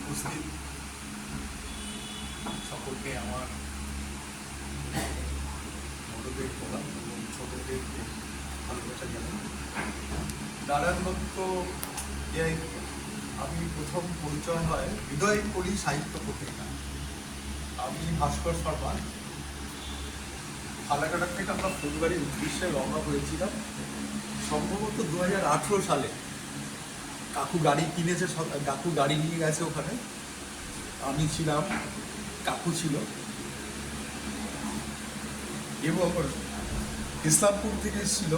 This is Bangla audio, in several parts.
উপস্থিত সকলকে আমার বড়দের প্রণাম এবং ছোটদের ভালোবাসা জানাই। নারায়ণ দত্ত আমি প্রথম পরিচয় হয় হৃদয় কলি সাহিত্য পত্রিকা। আমি ভাস্কর শর্মা, ফালাকাটা থেকে আমরা ফুলবাড়ির উদ্দেশ্যে রওনা হয়েছিলাম সম্ভবত 2018 সালে। কাকু গাড়ি কিনেছে, কাকু গাড়ি নিয়ে গেছে ওখানে, আমি ছিলাম, কাকু ছিল, এবং ইসলামপুর থেকে এসেছিল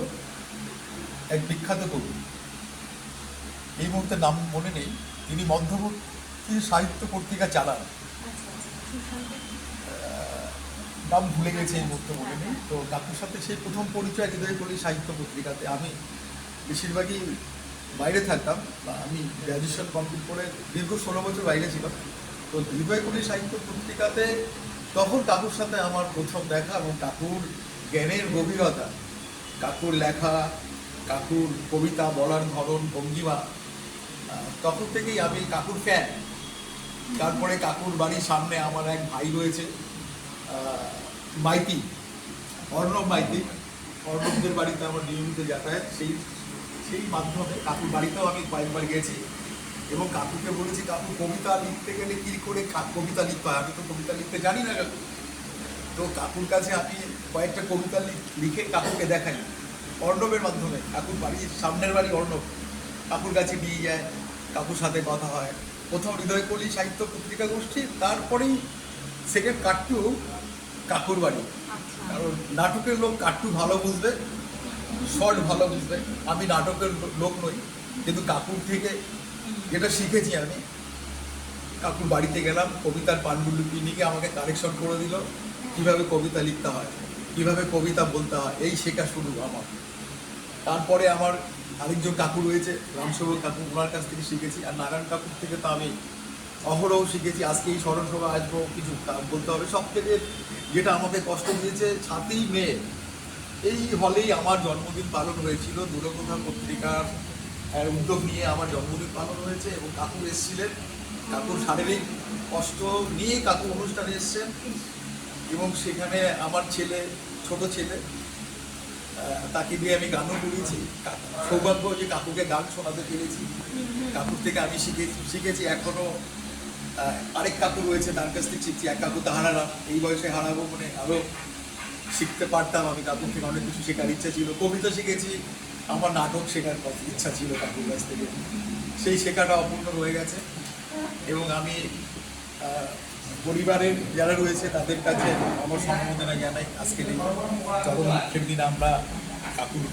এক বিখ্যাত কবি, এই মুহূর্তে নাম মনে নেই, তিনি মধ্যবর্তী সাহিত্য পত্রিকা চালান, নাম ভুলে গেছে এই মুহূর্তে মনে নেই। তো কাকুর সাথে সেই প্রথম পরিচয় হৃদয় কলি সাহিত্য পত্রিকাতে। আমি বেশিরভাগই বাইরে থাকতাম, আমি গ্র্যাজুয়েশন কমপ্লিট করে দীর্ঘ 16 বছর বাইরে ছিলাম। তো হৃদয় কলি সাহিত্য পত্রিকাতে তখন কাকুর সাথে আমার প্রথম দেখা, এবং কাকুর জ্ঞানের গভীরতা, কাকুর লেখা, কাকুর কবিতা বলার ধরন, ভঙ্গিমা, তখন থেকেই আমি কাকুর ফ্যান। তারপরে কাকুর বাড়ির সামনে আমার এক ভাই রয়েছে, মাইতি, অর্ণব মাইতি। অর্ণবদের বাড়িতে আমার নিয়মিত যাতায়াত, সেই মাধ্যমে কাকুর বাড়িতেও আমি কয়েকবার গেছি এবং কাকুকে বলেছি, কাকু কবিতা লিখতে গেলে কী করে কবিতা লিখতে হয়, আমি তো কবিতা লিখতে জানি না কাকু। তো কাকুর কাছে আমি কয়েকটা কবিতা লিখে কাকুকে দেখাই অর্ণবের মাধ্যমে। কাকুর বাড়ির সামনের বাড়ি অর্ণব, কাকুর কাছে নিয়ে যায়, কাকুর সাথে কথা হয়। প্রথম হৃদয় কলি সাহিত্য পত্রিকা গোষ্ঠী, তারপরেই সেকেন্ড কাট্টু কাকুর বাড়ি। কারণ নাটকের লোক কাট্টু ভালো বুঝবে, শর্ট ভালো বুঝবে। আমি নাটকের লোক নই, কিন্তু কাকুর থেকে যেটা শিখেছি আমি, কাকুর বাড়িতে গেলাম, কবিতার পাণ্ডুলিপি নিয়ে আমাকে কালেকশন করে দিল, কীভাবে কবিতা লিখতে হয়, কীভাবে কবিতা বলতে হয়, এই শেখা শুরু আমার। তারপরে আমার আরেকজন কাকু রয়েছে, রামসেবক কাকু, ওনার কাছ থেকে শিখেছি। আর নারায়ণ কাকুর থেকে তো আমি অহরহ শিখেছি। আজকে এই স্মরণসভা আসবো, কিছু বলতে হবে। সব থেকে যেটা আমাকে কষ্ট দিয়েছে, 7ই মে এই হলেই আমার জন্মদিন পালন হয়েছিল। দূরকথা পত্রিকার উদ্যোগ নিয়ে আমার জন্মদিন পালন হয়েছে এবং কাকু এসেছিলেন। কাকুর শারীরিক কষ্ট নিয়ে কাকু অনুষ্ঠানে এসছেন এবং সেখানে আমার ছেলে, ছোট ছেলে, তাকে দিয়ে আমি গানও করিয়েছি। সৌভাগ্য যে কাকুকে গান শোনাতে পেরেছি, কাকুর থেকে আমি শিখেছি। এখনও আরেক কাকু রয়েছে, তার কাছ থেকে শিখছি। এক কাকু তো হারালাম, এই বয়সে হারাবো, মানে আরও শিখতে পারতাম। আমি কাকুর থেকে অনেক কিছু শেখার ইচ্ছা ছিল। কবিতা শিখেছি, আমার নাটক শেখার ইচ্ছা ছিল কাকুর কাছ থেকে, সেই শেখাটা অপূর্ণ রয়ে গেছে। এবং আমি পরিবারের যারা রয়েছে তাদের কাছে আমার সম্বোধনা জানাই। আজকের এই চরম দুঃখের দিন আমরা কাকুর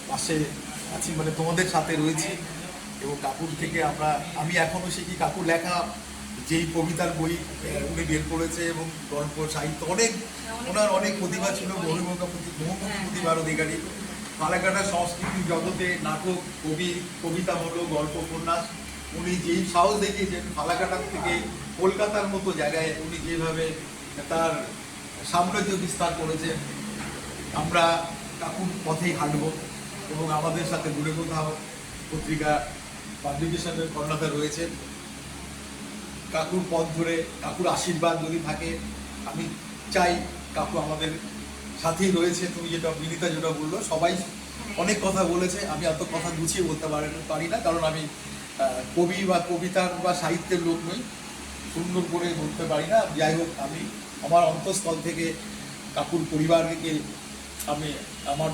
পাশে আছি, মানে তোমাদের সাথে রয়েছি। এবং কাকুর থেকে আমি এখনও শিখি। কাকুর লেখা যেই কবিতার বই উনি বের করেছে এবং গল্প সাহিত্য, ওনার অনেক প্রতিভা ছিল, বহুমুখী প্রতিভার অধিকারী। ফালাকাটা সংস্কৃতির জগতে নাটক, কবিতা বলো, গল্প, উপন্যাস, উনি যেই সাহস দেখিয়েছেন, ফালাকাটার থেকে কলকাতার মতো জায়গায় উনি যেভাবে তার সাম্রাজ্য বিস্তার করেছেন, আমরা কাকুর পথেই হাঁটব। এবং আমাদের সাথে দূরে কোথাও পত্রিকা পাবলিকেশনের কর্ণধার রয়েছেন। কাকুর পথ ধরে, কাকুর আশীর্বাদ যদি থাকে, আমি চাই কাকু আমাদের সাথেই রয়েছে। তুমি যেটা, বিনীতা যেটা বললো, সবাই অনেক কথা বলেছে, আমি এত কথা গুছিয়ে বলতে পারি না, কারণ আমি কবি বা কবিতার বা সাহিত্যের লোক নই, সুন্দর করে বলতে পারি না। যাই হোক, আমি আমার অন্তঃস্থল থেকে কাকুর পরিবারকে আমি আমার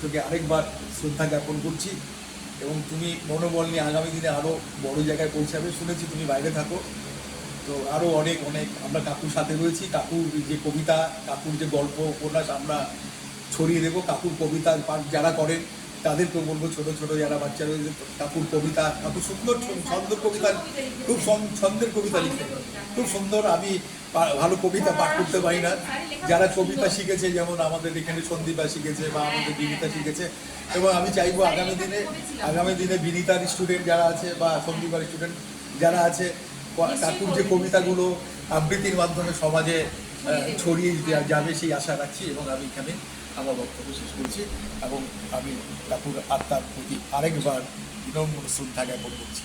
থেকে আরেকবার শ্রদ্ধা জ্ঞাপন করছি। এবং তুমি মনোবল নিয়ে আগামী দিনে আরও বড় জায়গায় পৌঁছাবে। শুনেছি তুমি বাইরে থাকো, তো আরও অনেক আমরা কাকুর সাথে রয়েছি। কাকুর যে কবিতা, কাকুর যে গল্প, উপন্যাস আমরা ছড়িয়ে দেবো। কাকুর কবিতার পাঠ যারা করেন তাদেরকেও বলবো, ছোটো ছোটো যারা বাচ্চা রয়েছে, কাকুর কবিতা, কাকুর সুন্দর ছন্দের কবিতা, খুব ছন্দের কবিতা লিখে, খুব সুন্দর। আমি ভালো কবিতা পাঠ করতে পারি না, যারা কবিতা শিখেছে, যেমন আমাদের এখানে সন্দীপা শিখেছে বা আমাদের বিনীতা শিখেছে। এবং আমি চাইবো আগামী দিনে বিনীতার স্টুডেন্ট যারা আছে বা সন্দীপার স্টুডেন্ট যারা আছে, কাকুর যে কবিতাগুলো আবৃত্তির মাধ্যমে সমাজে ছড়িয়ে যাবে, সেই আশা রাখছি। এবং আমি এখানে আমার বক্তব্য শেষ করছি এবং আমি কাকুর আত্মার প্রতি আরেকবার বিনম্র শ্রদ্ধা জ্ঞাপন করছি।